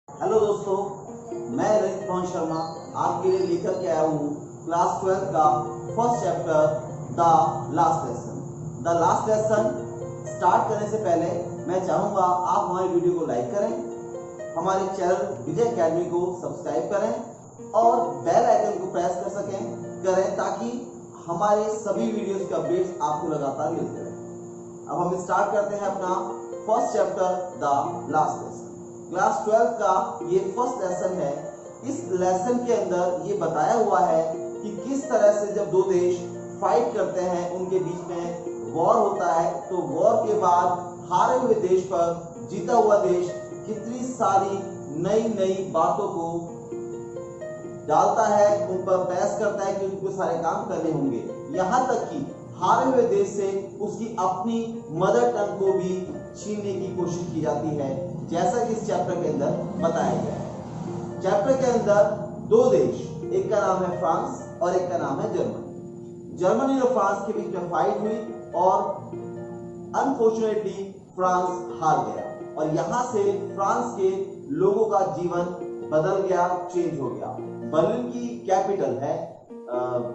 Hello दोस्तों, मैं रजत मोहन शर्मा आपके लिए लेकर के आया हूँ क्लास 12 का first chapter the last lesson. The last lesson start करने से पहले मैं चाहूँगा आप हमारी वीडियो को लाइक करें, हमारे चैनल विजय अकेडमी को सब्सक्राइब करें और बेल आइकन को प्रेस करें ताकि हमारे सभी वीडियोस के अपडेट्स आपको लगातार मिलते रहें। अब हम स्टार्ट करते हैं अपना first chapter the last lesson. Class 12 का ये फर्स्ट लेसन है। इस लेसन के अंदर ये बताया हुआ है कि किस तरह से जब दो देश फाइट करते हैं, उनके बीच में वॉर होता है, तो वॉर के बाद हारे हुए देश पर जीता हुआ देश कितनी सारी नई नई बातों को डालता है, उन पर बहस करता है कि उनको सारे काम करने होंगे, यहाँ तक कि हारे हुए देश से उसकी अपनी मदर टंग को भी छीनने की कोशिश की जाती है, जैसा कि इस चैप्टर के अंदर बताया गया है। चैप्टर के अंदर दो देश, एक का नाम है फ्रांस और एक का नाम है जर्मनी। जर्मनी और फ्रांस के बीच में फाइट हुई और अनफॉर्चुनेटली फ्रांस हार गया और यहाँ से फ्रांस के लोगों का जीवन बदल गया, चेंज हो गया। बर्लिन की कैपिटल है,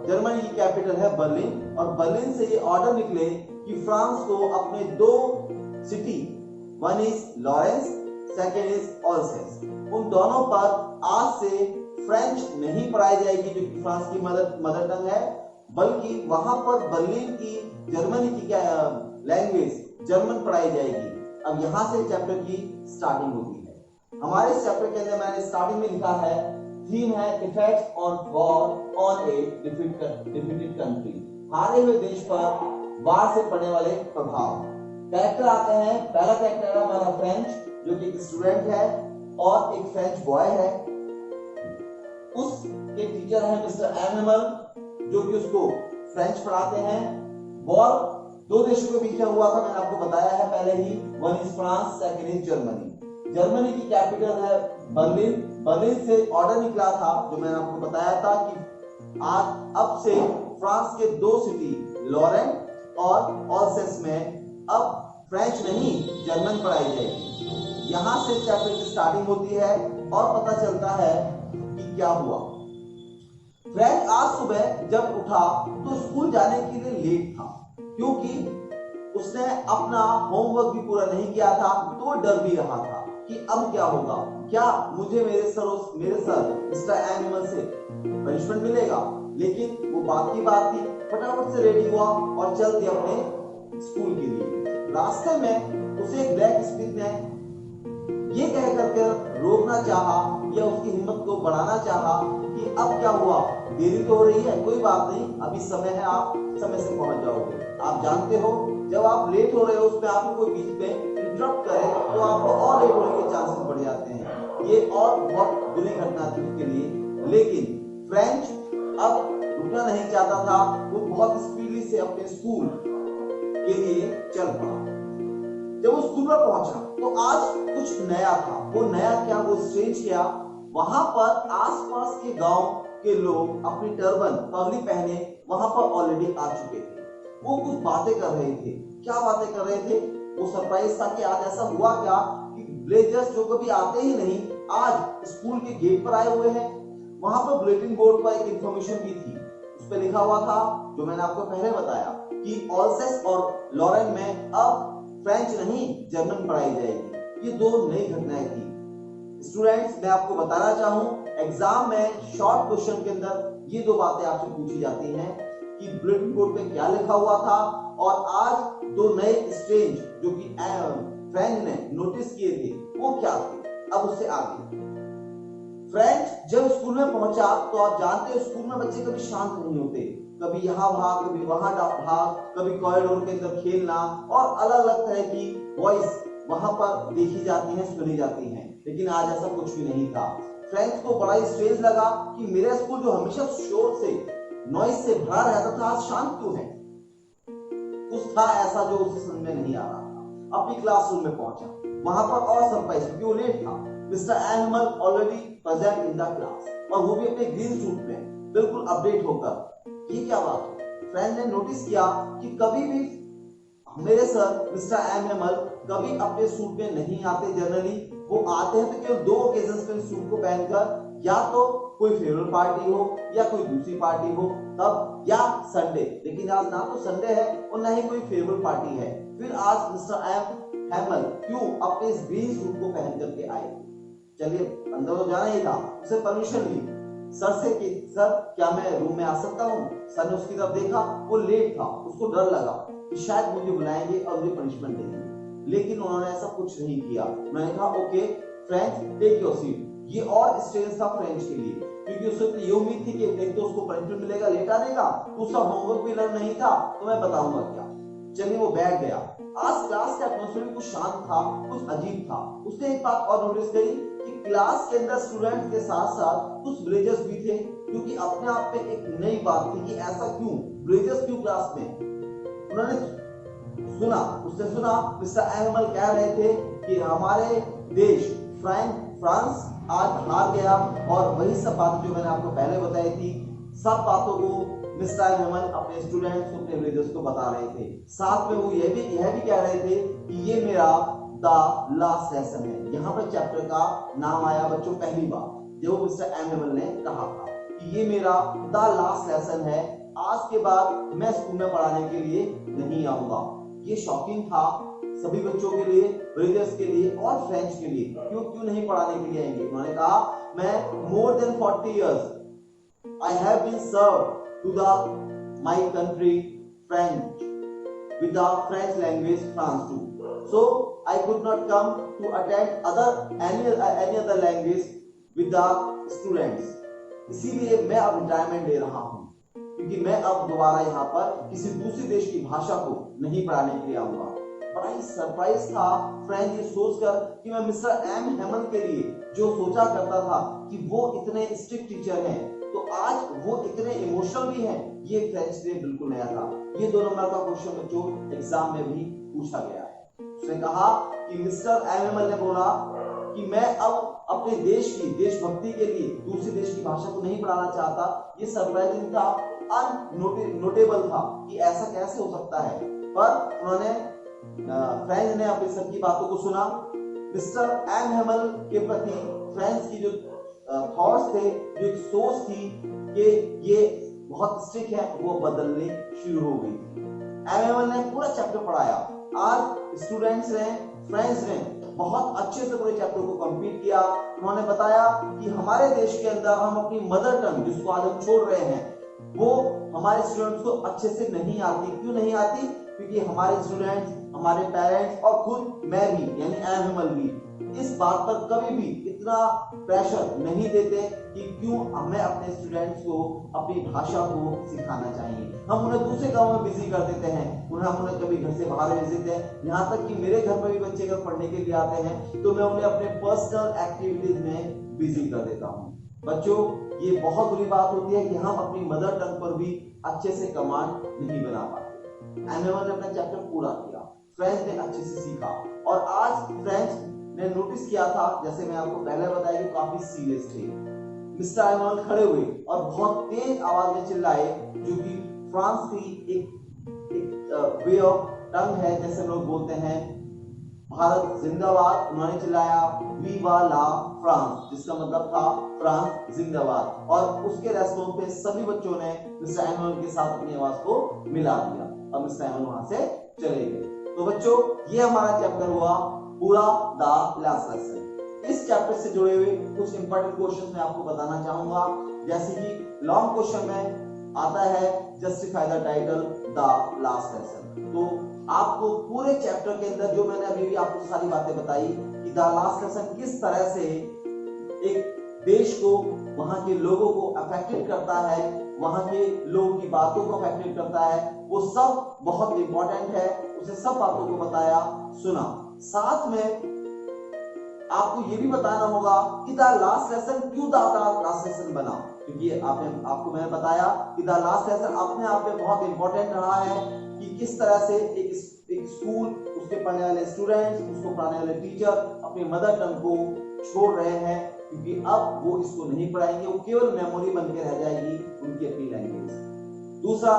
जर्मनी की कैपिटल है बर्लिन, और बर्लिन से ये ऑर्डर निकले कि फ्रांस को अपने दो city, one is Lorraine, second is Alsace, उन दोनों पर आज से फ्रेंच नहीं पढ़ाई जाएगी जो कि फ्रांस की मदर टंग है, बल्कि वहां पर बर्लिन की जर्मनी की लैंग्वेज जर्मन पढ़ाई जाएगी। अब यहाँ से चैप्टर की स्टार्टिंग होती है। हमारे इस चैप्टर के अंदर मैंने स्टार्टिंग में लिखा है, थीम है effects on war on A defeated country, हारे हुए देश पर वार से पड़ने वाले प्रभाव। कैरेक्टर आते हैं, पहला कैरेक्टर है हमारा फ्रेंच, जो कि एक स्टूडेंट है और एक फ्रेंच बॉय है। उसके टीचर है मिस्टर एनिमल, जो कि उसको फ्रेंच पढ़ाते हैं। वॉर दो देशों के बीच में हुआ था, मैंने आपको बताया है पहले ही, one is France, second is Germany. Germany की कैपिटल है बर्लिन। बर्लिन से ऑर्डर निकला था, जो मैंने आपको बताया था कि आज अब से फ्रांस के दो सिटी लॉरेंट और ऑल्सेस में अब फ्रेंच नहीं जर्मन पढ़ाई जाएगी। यहाँ से चैप्टर की स्टार्टिंग होती है और पता चलता है कि क्या हुआ। फ्रेंच आज सुबह जब उठा तो स्कूल जाने के लिए लेट था, क्योंकि उसने अपना होमवर्क भी पूरा नहीं किया था, तो डर भी रहा था कि अब क्या होगा, क्या मुझे मेरे सर मिस्टर एनिमल से पनिशमेंट मिलेगा। लेकिन वो बात की बात थी, फटाफट से रेडी हुआ और चल दिया अपने स्कूल के लिए। रास्ते में उसे एक ब्लैक स्मिथ ने ये कह करके रोकना चाहा या उसकी हिम्मत को बढ़ाना चाहा कि अब क्या हुआ, देरी तो हो रही है, कोई बात नहीं, अभी समय है, आप समय से पहुंच जाओगे। आप जानते हो जब आप लेट हो रहे हो, उसमें आपको कोई बीच में इंटरप्ट करे तो आपको और लेट होने के चांसेस बढ़ जाते हैं। ये और बहुत बुरी घटना थी उसके लिए। लेकिन फ्रेंच अब रुकना नहीं चाहता था, वो बहुत स्पीडली से अपने स्कूल के लिए चल पड़ा। जब वो स्कूल पर पहुंचा तो आज कुछ नया था। वो नया क्या, वो स्ट्रेंज क्या, वहां पर आसपास के गांव के लोग अपनी टर्बन पगड़ी पहने वहां पर ऑलरेडी आ चुके थे। वो कुछ बातें कर रहे थे। क्या बातें कर रहे थे, वो सरप्राइज था कि आज ऐसा हुआ क्या कि विलेजर्स जो कभी आते ही नहीं आज स्कूल के गेट पर आए हुए हैं। वहां पर बुलेटिन बोर्ड पर एक इंफॉर्मेशन भी थी, उस पर लिखा हुआ था, जो मैंने आपको पहले बताया, कि ऑल्सेस और लॉरेन में अब फ्रेंच नहीं जर्मन पढ़ाई जाएगी। ये दो नई घटनाएं थी। स्टूडेंट्स, मैं आपको बताना चाहूं, एग्जाम में शॉर्ट क्वेश्चन के अंदर ये दो बातें आपसे पूछी जाती हैं कि बुलेटिन बोर्ड पे क्या लिखा हुआ था और आज दो नए स्ट्रेंज जो कि फ्रेंच ने नोटिस किए थे वो क्या थे। अब उससे आगे फ्रेंच जब स्कूल में पहुंचा तो आप जानते हो स्कूल में बच्चे कभी शांत नहीं होते, कभी यहाँ भाग, कभी वहां भाग, कभी कॉरिडोर के अंदर खेलना, और अलग अलग तरह की वॉइस वहां पर देखी जाती हैं, सुनी जाती हैं। लेकिन आज ऐसा कुछ भी नहीं था। फ्रेंच को बड़ा स्ट्रेंज लगा कि मेरा स्कूल जो हमेशा शोर से, नॉइज से भरा रहता था, आज शांत क्यों है। कुछ था ऐसा जो उसे समझ में नहीं आ रहा था। अपनी क्लासरूम में पहुंचा, वहां पर और सरप्राइज, क्योंकि वो लेट था, mister animal already present in the class, और वो भी अपने ग्रीन सूट में बिल्कुल अपडेट होकर। ये क्या बात है, फ्रेंड ने नोटिस किया कि कभी भी मेरे सर मिस्टर एनिमल कभी अपने सूट में नहीं आते। जनरली वो आते हैं तो केवल 2 ओकेजन्स पे सूट को पहनकर, या तो कोई फेवरल पार्टी हो या कोई दूसरी पार्टी हो तब, या संडे। लेकिन आज ना तो संडे है और ना ही कोई फेवरल पार्टी है। फिर आज मिस्टर एम हैमल क्यों अपने इस ग्रीन सूट को पहन करके आए? चलिए, अंदर तो जाना ही था, उसे परमिशन ली सर से कि सर क्या मैं रूम में आ सकता हूँ? सर ने उसकी तरफ देखा, वो लेट था, उसको डर लगा कि शायद मुझे बुलाएंगे और मुझे पनिशमेंट देंगे, लेकिन उन्होंने ऐसा कुछ नहीं किया। उन्होंने कहा okay French take your seat. ये और स्ट्रेंज था फ्रेंच के लिए, क्योंकि उसे ये उम्मीद थी कि एक तो उसको पनिशमेंट मिलेगा लेट आने का, दूसरा होमवर्क भी लर्न नहीं था तो मैं बताऊंगा क्या। चलिए वो बैठ गया। आज क्लास का एटमॉस्फेयर कुछ शांत था, कुछ अजीब था। उसने एक बात और नोटिस करी कि क्लास के अंदर स्टूडेंट के साथ साथ कुछ विलेजर्स भी थे, क्योंकि अपने आप में एक नई बात थी कि ऐसा क्यों, विलेजर्स क्यों क्लास में। उन्होंने उसने सुना मिस्टर एनिमल कह रहे थे कि हमारे देश फ्रांस आज हार गया, और वही सब बातें जो मैंने आपको पहले बताई थी, सब बातों को मिस्टर एनिमल अपने स्टूडेंट्स को, अपने विलेजर्स को बता रहे थे। साथ में वो यह भी कह रहे थे कि ये मेरा द लास्ट लेसन है। यहाँ पर चैप्टर का नाम आया बच्चों पहली बार, जो मिस्टर एनिमल ने कहा था कि ये मेरा द लास्ट लेसन है, आज के बाद मैं स्कूल में पढ़ाने के लिए नहीं आऊंगा। ये शॉकिंग था सभी बच्चों के लिए, विलेजर्स के लिए और फ्रेंच के लिए। क्यों नहीं पढ़ाने के लिए आएंगे? उन्होंने कहा मैं more than 40 years I have been served to my country French with the French language France too, so I could not come to attend any other language with the students। इसीलिए मैं अब रिटायरमेंट ले रहा हूँ, क्योंकि मैं अब दोबारा यहाँ पर किसी दूसरे देश की भाषा को नहीं पढ़ाने के लिए आऊंगा। बड़ा ही सरप्राइज था फ्रेंच ये सोचकर कि मैं मिस्टर एम हैमल के लिए जो सोचा करता था कि वो इतने स्ट्रिक्ट टीचर हैं, तो आज वो इतने इमोशनल भी हैं, ये फ्रेंच के लिए बिल्कुल नया था। ये 2 नंबर का क्वेश्चन बच्चों एग्जाम में भी पूछा गया है। उसने कहा कि मिस्टर एम हैमल ने बोला कि मैं अब अपने देश की देशभक्ति के लिए दूसरे देश की भाषा को नहीं पढ़ाना चाहता। ये सरप्राइजिंग था, अननोटेबल था कि ऐसा कैसे हो सकता है। पर उन्होंने फ्रेंच ने अपनी सबकी बातों को सुना। मिस्टर एम हैमल के प्रति फ्रेंच की जो थॉट्स थे, जो एक सोच थी कि ये बहुत स्ट्रिक्ट है, वो बदलने शुरू हो गई थी। एम हैमल ने पूरा चैप्टर पढ़ाया। आज स्टूडेंट्स ने, फ्रेंड्स ने बहुत अच्छे से पूरे चैप्टर को कंप्लीट किया। उन्होंने बताया कि हमारे देश के अंदर हम अपनी मदर टंग, जिसको आज हम छोड़ रहे हैं, वो हमारे स्टूडेंट्स को अच्छे से नहीं आती। क्यों नहीं आती? क्योंकि हमारे स्टूडेंट्स, हमारे पेरेंट्स और खुद मैं भी यानी एम हैमल भी इस बात पर कभी भी इतना प्रेशर नहीं देते कि क्यों हमें अपने स्टूडेंट्स को अपनी भाषा को सिखाना चाहिए। हम उन्हें दूसरे कामों में बिजी कर देते हैं, हम उन्हें कभी घर से बाहर भेज देते हैं। यहाँ तक कि मेरे घर पर भी बच्चे अगर पढ़ने के लिए आते हैं तो मैं उन्हें अपने पर्सनल एक्टिविटीज में बिजी कर देता हूँ। बच्चों, ये बहुत बुरी बात होती है कि हम अपनी मदर टंग पर भी अच्छे से कमांड नहीं बना पाते। एम हैमल ने अपना चैप्टर पूरा किया, फ्रेंच ने अच्छे से सीखा, और आज फ्रेंच ने नोटिस किया था, जैसे मैं आपको पहले बताया, कि काफी सीरियस थे। मिस्टर एम हैमल खड़े हुए और बहुत तेज आवाज में चिल्लाए, जो कि फ्रांस की एक वे ऑफ टंग है, जैसे लोग बोलते हैं भारत जिंदाबाद। उन्होंने चिल्लाया वीवा ला फ्रांस, जिसका मतलब था फ्रांस जिंदाबाद। और उसके रेस्पॉन्स पे सभी बच्चों ने मिस्टर एम हैमल के साथ अपनी आवाज को मिला दिया और मिस्टर एम हैमल वहां से चले गए। तो बच्चों, ये हमारा चैप्टर हुआ पूरा द लास्ट लेसन। इस चैप्टर से जुड़े हुए कुछ इंपॉर्टेंट क्वेश्चंस मैं आपको बताना चाहूंगा, जैसे कि लॉन्ग क्वेश्चन में आता है justify the title the last lesson. तो आपको पूरे चैप्टर के अंदर जो मैंने अभी भी आपको सारी बातें बताई कि द लास्ट लेसन किस तरह से एक देश को, वहां के लोगों को अफेक्टेड करता है, वहां के लोगों की बातों को अफेक्टेड करता है, वो सब बहुत इंपॉर्टेंट है। उसे सब बातों को बताया, सुना। साथ में आपको ये भी बताना होगा कि द लास्ट लेसन क्यों द लास्ट लेसन बना, क्योंकि आपको मैंने बताया कि द लास्ट लेसन अपने आप में बहुत इंपॉर्टेंट रहा है कि किस तरह से एक स्कूल, उसके पढ़ने वाले स्टूडेंट्स, उसको पढ़ाने वाले टीचर अपनी मदर टंग को छोड़ रहे हैं, क्योंकि अब वो इसको नहीं पढ़ाएंगे, वो केवल मेमोरी बन के रह जाएगी उनकी अपनी लैंग्वेज। दूसरा,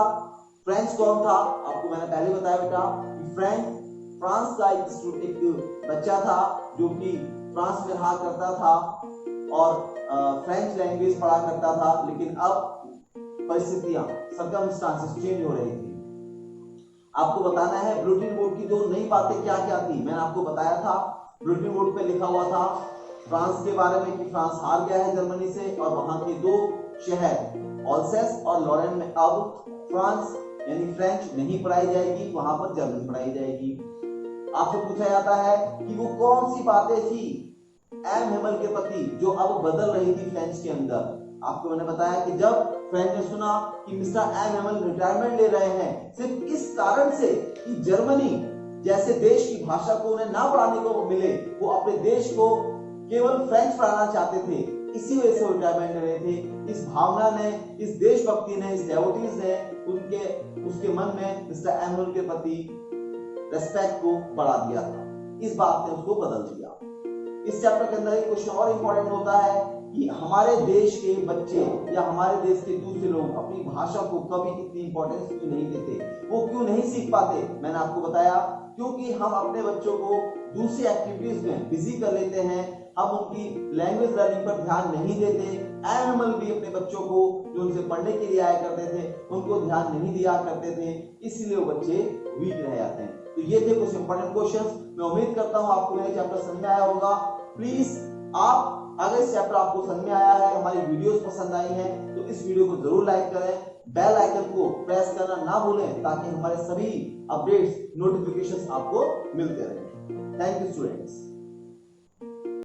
फ्रेंच कौन था? आपको मैंने पहले बताया बेटा कि फ्रांस का एक बच्चा था जो कि फ्रांस में रहा करता था और फ्रेंच लैंग्वेज पढ़ा करता था, लेकिन अब परिस्थितियां सर्कमस्टांसेस चेंज हो रही थी। आपको बताना है बुलेटिन बोर्ड की दो नई बातें क्या क्या थी। मैंने आपको बताया था बुलेटिन बोर्ड पे लिखा हुआ था फ्रांस के बारे में कि फ्रांस हार गया है जर्मनी से, और वहां के दो शहर ऑल्सेस और लॉरेन में अब फ्रांस यानी फ्रेंच नहीं पढ़ाई जाएगी, वहां पर जर्मन पढ़ाई जाएगी। आपसे पूछा जाता है कि वो कौन सी बातें थी एम हेमल के प्रति जो अब बदल रही थी फ्रेंच के अंदर। आपको मैंने बताया कि जब फ्रेंच ने सुना कि मिस्टर एम हेमल रिटायरमेंट ले रहे हैं सिर्फ इस कारण से कि जर्मनी जैसे देश की भाषा को उन्हें ना पढ़ाने को मिले, वो अपने देश को केवल फ्रेंच पढ़ाना चाहते थे, इसी वजह से वो रिटायरमेंट ले रहे थे। इस भावना ने, इस देशभक्ति ने, इस डेवोटीज ने उसके मन में मिस्टर एम हेमल के प्रति रेस्पेक्ट को बढ़ा दिया था। इस बात ने उसको बदल दिया। इस चैप्टर के अंदर एक क्वेश्चन और इंपॉर्टेंट होता है कि हमारे देश के बच्चे या हमारे देश के दूसरे लोग अपनी भाषा को कभी इतनी इंपॉर्टेंस क्यों नहीं देते, वो क्यों नहीं सीख पाते। मैंने आपको बताया क्योंकि हम अपने बच्चों को दूसरी एक्टिविटीज में बिजी कर लेते हैं, हम उनकी लैंग्वेज लर्निंग पर ध्यान नहीं देते। एम हेमल भी अपने बच्चों को जो उनसे पढ़ने के लिए आया करते थे उनको ध्यान नहीं दिया करते थे, इसलिए वो बच्चे वीक रह जाते हैं। तो ये थे कुछ इंपॉर्टेंट क्वेश्चंस। मैं उम्मीद करता हूं आपको मेरा चैप्टर समझ में आया होगा। प्लीज आप अगर इस चैप्टर आपको समझ में आया है, हमारी वीडियोस पसंद आई हैं, तो इस वीडियो को जरूर लाइक करें, बेल आइकन को प्रेस करना ना भूलें ताकि हमारे सभी अपडेट्स नोटिफिकेशंस आपको मिलते रहें। Thank you students.